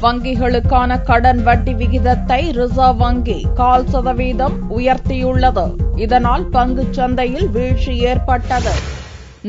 வங்கிகளுக்கான கடன் வட்டி விகிதத்தை ரிசர்வ் வங்கி 0.25% உயர்த்தியுள்ளது. இதனால் பங்குச் சந்தையில் வீழ்ச்சி ஏற்பட்டது.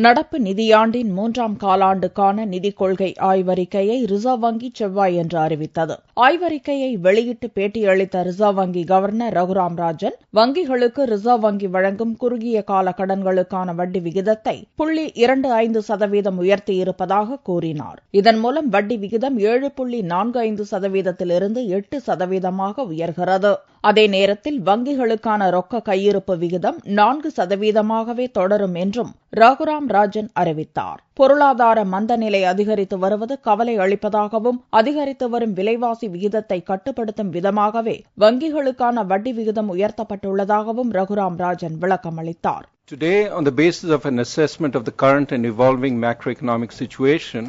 நடப்பு நிதியாண்டின் 3ஆம் காலாண்டுக்கான நிதிக் கொள்கை ஆய்வறிக்கையை ரிசர்வ் வங்கி செவ்வாயன்று அறிவித்தது. ஆய்வறிக்கையை வெளியிட்டு பேட்டியளித்த ரிசர்வ் வங்கி கவர்னர் ரகுராம் ராஜன், வங்கிகளுக்கு ரிசர்வ் வங்கி வழங்கும் குறுகிய கால கடன்களுக்கான வட்டி விகிதத்தை 0.25% உயர்த்தியிருப்பதாக கூறினார். இதன் மூலம் வட்டி விகிதம் 7.45%-இருந்து 8% உயர்கிறது. அதே நேரத்தில் வங்கிகளுக்கான ரொக்க கையிருப்பு விகிதம் 4%-ஆகவே தொடரும் என்றும் ரகுராம் ராஜன் அறிவித்தார். பொருளாதார மந்தநிலை அதிகரித்து வருவது கவலை அளிப்பதாகவும், அதிகரித்து வரும் விலைவாசி விகிதத்தை கட்டுப்படுத்தும் விதமாகவே வங்கிகளுக்கான வட்டி விகிதம் உயர்த்தப்பட்டுள்ளதாகவும் ரகுராம் ராஜன் விளக்கமளித்தார். Today, on the basis of an assessment of the current and evolving macroeconomic situation,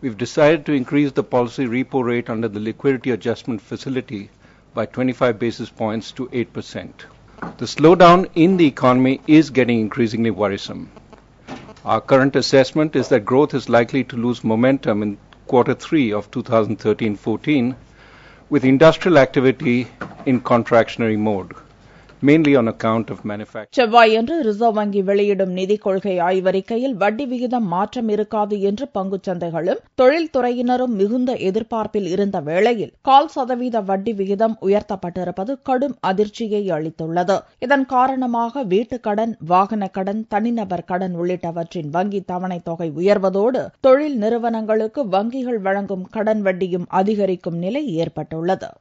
we've decided to increase the policy repo rate under the Liquidity Adjustment Facility by 25 basis points to 8%. The slowdown in the economy is getting increasingly worrisome. Our current assessment is that growth is likely to lose momentum in Q3 of 2013-14, with industrial activity in contractionary mode, mainly on account of manufacturing. செவ்வாயன்று reserve வங்கி வெளியிடும் நிதிக் கொள்கை ஆய்வறிக்கையில் வட்டி விகிதம் மாற்றம் இருக்காது என்று பங்குச் சந்தைகளும் தொழில்துறையினரும் மிகுந்த எதிர்பார்ப்பில் இருந்த வேளையில் 0.25% வட்டி விகிதம் உயர்த்தப்பட்டிருப்பது கடும் அதிர்ச்சியை அளித்துள்ளது. இதன் காரணமாக வீட்டுக் கடன், வாகன கடன், தனிநபர் கடன் உள்ளிட்டவற்றின் வங்கி தவணை தொகை உயர்வதோடு தொழில் நிறுவனங்களுக்கு வங்கிகள் வழங்கும் கடன் வட்டியும் அதிகரிக்கும் நிலை ஏற்பட்டுள்ளது.